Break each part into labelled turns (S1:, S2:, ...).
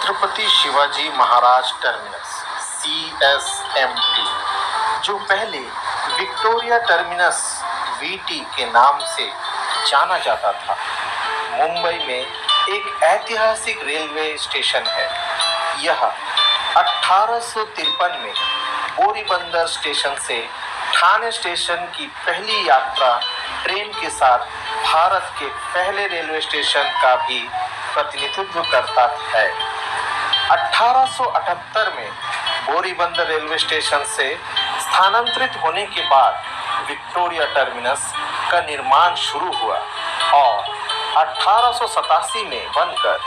S1: Chhatrapati Shivaji Maharaj terminus CSMT, जो पहले Victoria terminus VT के नाम से जाना जाता था, मुंबई में एक ऐतिहासिक रेलवे स्टेशन है। यह 1853 में बोरीबंदर स्टेशन से ठाणे स्टेशन की पहली यात्रा ट्रेन के साथ भारत के पहले रेलवे स्टेशन का भी प्रतिनिधित्व करता है। 1878 में बोरीबंदर रेलवे स्टेशन से स्थानांतरित होने के बाद विक्टोरिया टर्मिनस का निर्माण शुरू हुआ और 1887 में बनकर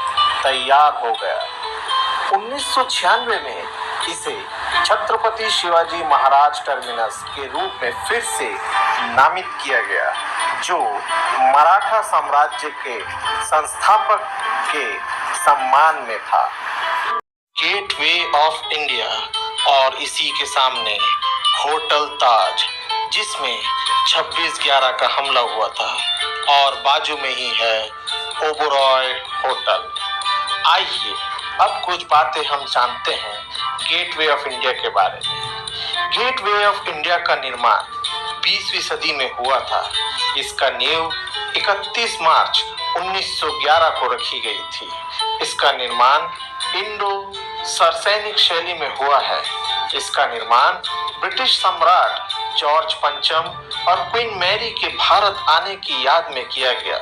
S1: तैयार हो गया। 1996 में इसे छत्रपति शिवाजी महाराज टर्मिनस के रूप में फिर से नामित किया गया, जो मराठा साम्राज्य के संस्थापक के सम्मान में था। गेटवे ऑफ इंडिया और इसी के सामने होटल ताज, जिसमें 26/11 का हमला हुआ था, और बाजू में ही है ओबरॉय होटल। आइए अब कुछ बातें हम जानते हैं गेटवे ऑफ इंडिया के बारे में। गेटवे ऑफ इंडिया का निर्माण 20वीं सदी में हुआ था। इसका नींव 31 मार्च 1911 को रखी गई थी। इसका निर्माण इंडो सरसैनिक शैली में हुआ है। इसका निर्माण ब्रिटिश सम्राट जॉर्ज पंचम और क्वीन मैरी के भारत आने की याद में किया गया।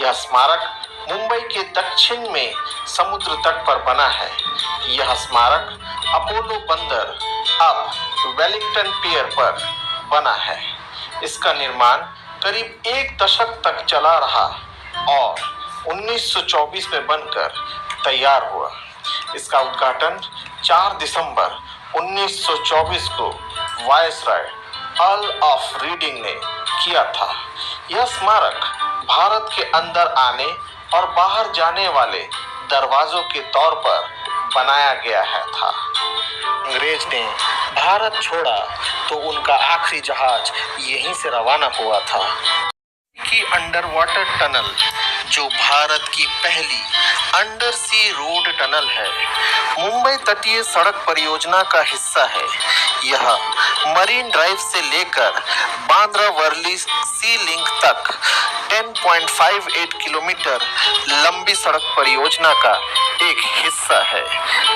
S1: यह स्मारक मुंबई के दक्षिण में समुद्र तट पर बना है। यह स्मारक अपोलो बंदर, अब वेलिंगटन पियर पर बना है। इसका निर्माण करीब 1 दशक तक चला रहा और 1924 में बनकर तैयार हुआ। इसका उद्घाटन 4 दिसंबर 1924 को वायसराय अर्ल ऑफ रीडिंग ने किया था। यह स्मारक भारत के अंदर आने और बाहर जाने वाले दरवाजों के तौर पर बनाया गया था। अंग्रेज ने भारत छोड़ा तो उनका आखिरी जहाज यहीं से रवाना हुआ था। की अंडर वाटर टनल, जो भारत की पहली अंडर सी रोड टनल है, मुंबई तटीय सड़क परियोजना का हिस्सा है। यह मरीन ड्राइव से लेकर बांद्रा वर्ली सी लिंक तक 10.58 किलोमीटर लंबी सड़क परियोजना का एक हिस्सा है।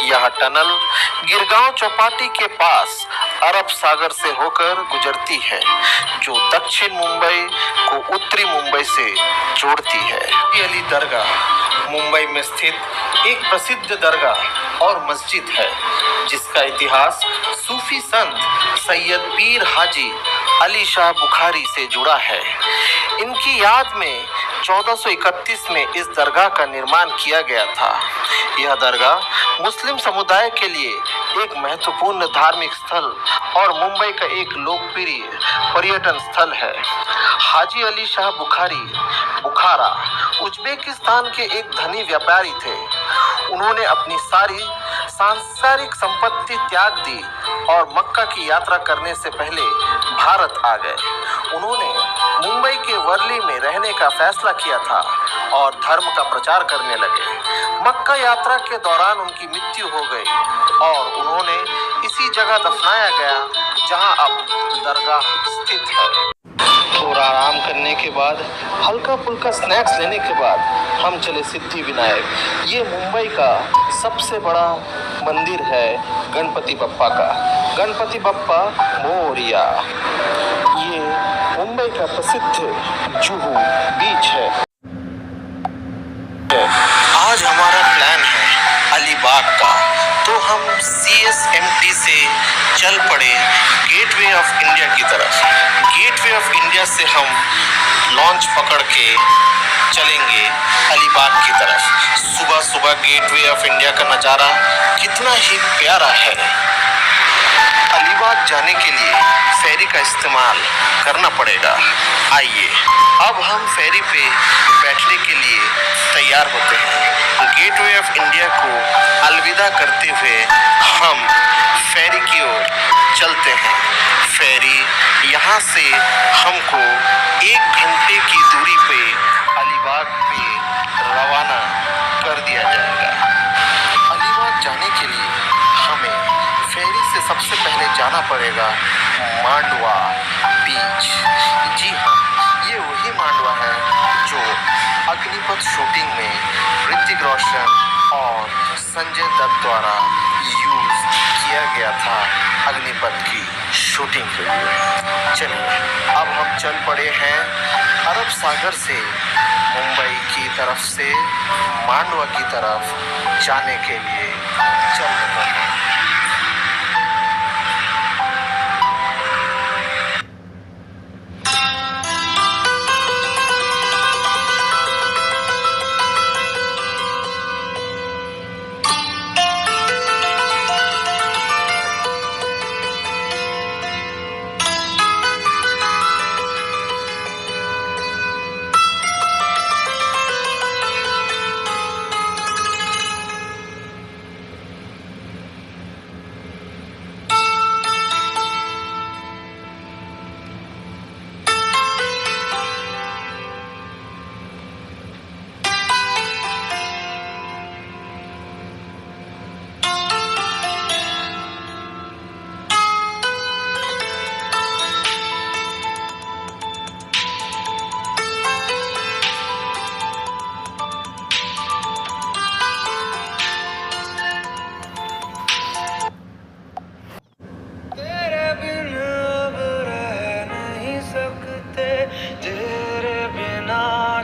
S1: यह टनल गिरगांव चौपाटी के पास अरब सागर से होकर गुजरती है, जो दक्षिण मुंबई को उत्तरी मुंबई से जोड़ती है। अली दरगाह मुंबई में स्थित एक प्रसिद्ध दरगाह और मस्जिद है, जिसका इतिहास सूफी संत सैयद पीर हाजी अली शाह बुखारी से जुड़ा है। इनकी याद में 1431 में इस दरगाह का निर्माण किया गया था। यह दरगाह मुस्लिम समुदाय के लिए एक महत्वपूर्ण धार्मिक स्थल और मुंबई का एक लोकप्रिय पर्यटन स्थल है। हाजी अली शाह बुखारी बुखारा उज्बेकिस्तान के एक धनी व्यापारी थे। उन्होंने अपनी सारी सांसारिक संपत्ति त्याग दी और मक्का की यात्रा करने से पहले भारत आ गए। उन्होंने मुंबई के वर्ली में रहने का फैसला किया था और धर्म का प्रचार करने लगे। मक्का यात्रा के दौरान उनकी मृत्यु हो गई और उन्होंने इसी जगह दफनाया गया जहां अब दरगाह स्थित है। थोड़ा आराम करने के बाद, हल्का फुल्का स्नैक्स लेने के बाद हम चले सिद्धि विनायक। ये मुंबई का सबसे बड़ा मंदिर है गणपति बप्पा का। गणपति बप्पा मोरिया। ये मुंबई का प्रसिद्ध जुहू बीच है। आज हमारा प्लान है अलीबाग का, तो हम CSMT से चल पड़े गेटवे ऑफ इंडिया की तरफ। गेटवे ऑफ इंडिया से हम लॉन्च पकड़ के चलेंगे अलीबाग की तरफ। सुबह सुबह गेटवे ऑफ इंडिया का नज़ारा कितना ही प्यारा है। अलीबाग जाने के लिए फेरी का इस्तेमाल करना पड़ेगा। आइए अब हम फेरी पे बैठने के लिए तैयार होते हैं। गेटवे ऑफ इंडिया को अलविदा करते हुए हम फेरी की ओर चलते हैं। फेरी यहाँ से हमको 1 घंटे की दूरी पे अलीबाग पे रवाना कर दिया जाएगा। अलीबाग सबसे पहले जाना पड़ेगा मांडवा बीच। जी हाँ, ये वही मांडवा है जो अग्निपथ शूटिंग में ऋतिक रोशन और संजय दत्त द्वारा यूज किया गया था अग्निपथ की शूटिंग के लिए। चलिए अब हम चल पड़े हैं अरब सागर से मुंबई की तरफ से मांडवा की तरफ जाने के लिए चल रहे हैं।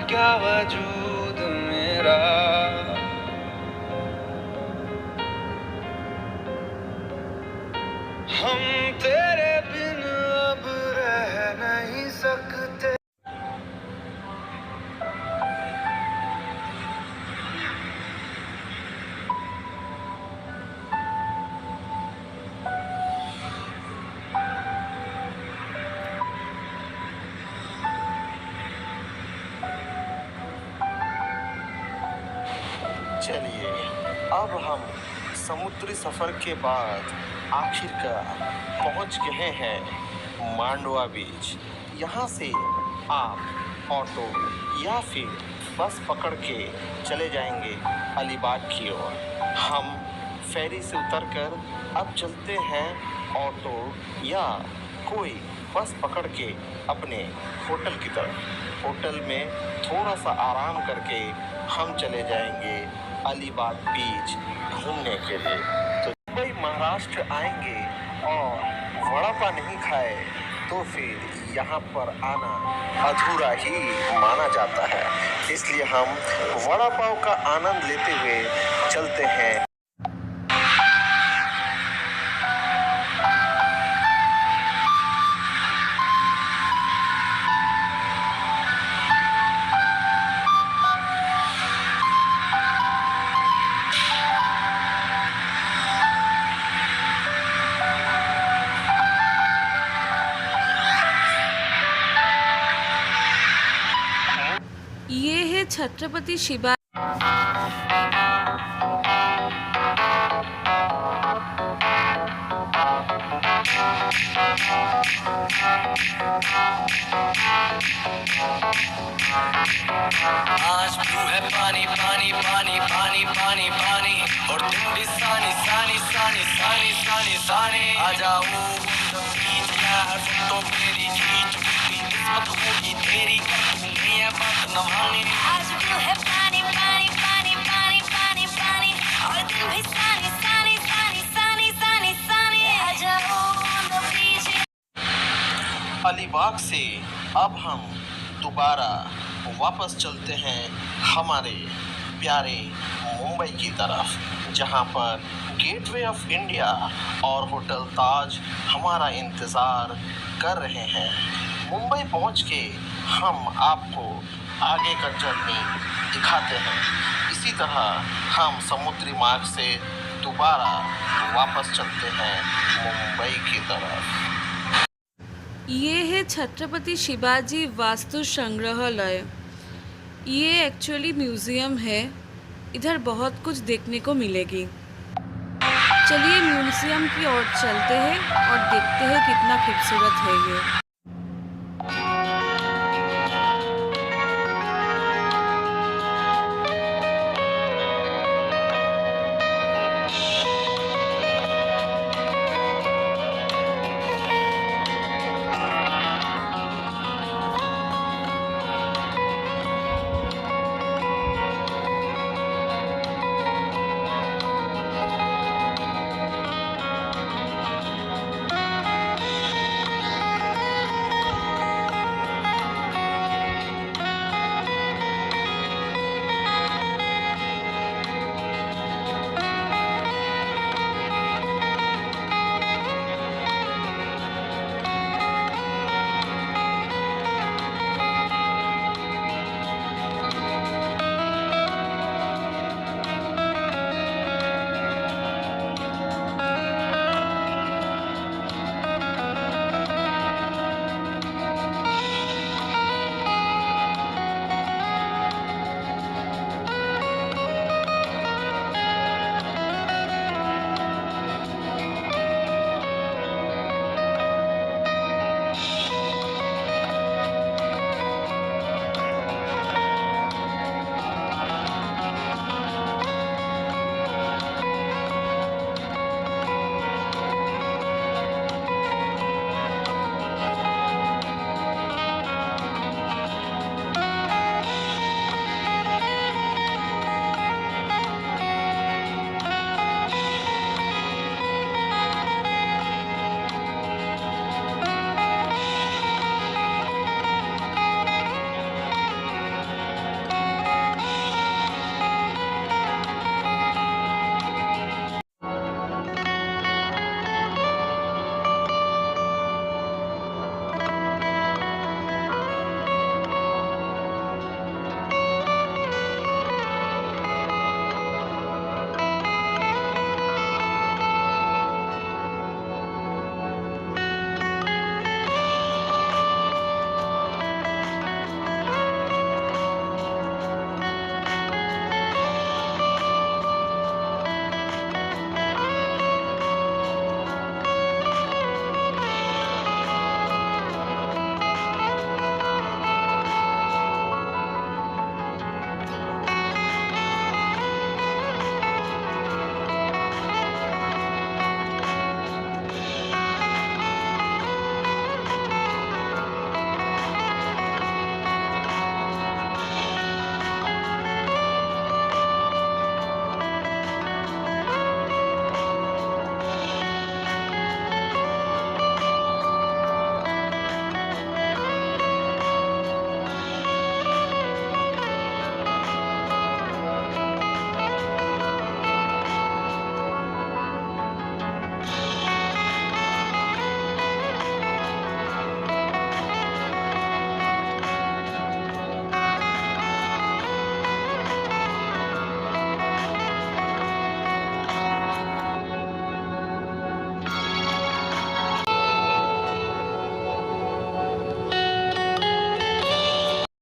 S2: क्या वजूद मेरा, हम तेरे बिन अब रह नहीं सकते।
S1: चलिए अब हम समुद्री सफर के बाद आखिरकार पहुंच गए हैं मांडवा बीच। यहाँ से आप ऑटो या फिर बस पकड़ के चले जाएंगे अलीबाग की ओर। हम फेरी से उतरकर अब चलते हैं ऑटो या कोई बस पकड़ के अपने होटल की तरफ। होटल में थोड़ा सा आराम करके हम चले जाएंगे अलीबाग बीच घूमने के लिए। तो मुंबई महाराष्ट्र आएंगे और वड़ा पाव नहीं खाए तो फिर यहाँ पर आना अधूरा ही माना जाता है। इसलिए हम वड़ा पाव का आनंद लेते हुए चलते हैं।
S3: ये है छत्रपति शिवाजी।
S2: आज ब्लू है पानी पानी पानी पानी पानी पानी, और तुम भी सानी सानी सानी सानी सानी सानी। आ जाओ बीच यार, तो मेरी खींच की किस्मत होगी तेरी, नहीं है बात न मानी।
S4: आज ब्लू है पानी पानी पानी पानी पानी पानी, और तुम भी सानी सानी सानी सानी सानी सानी। आ जाओ बीच।
S1: अलीबाग से अब हम दोबारा वापस चलते हैं हमारे प्यारे मुंबई की तरफ, जहां पर गेटवे ऑफ इंडिया और होटल ताज हमारा इंतज़ार कर रहे हैं। मुंबई पहुंच के हम आपको आगे का जर्नी दिखाते हैं। इसी तरह हम समुद्री मार्ग से दोबारा वापस चलते हैं मुंबई की तरफ।
S3: ये है छत्रपति शिवाजी वास्तु संग्रहालय। ये एक्चुअली म्यूज़ियम है। इधर बहुत कुछ देखने को मिलेगी। चलिए म्यूज़ियम की ओर चलते हैं और देखते हैं कितना खूबसूरत है ये।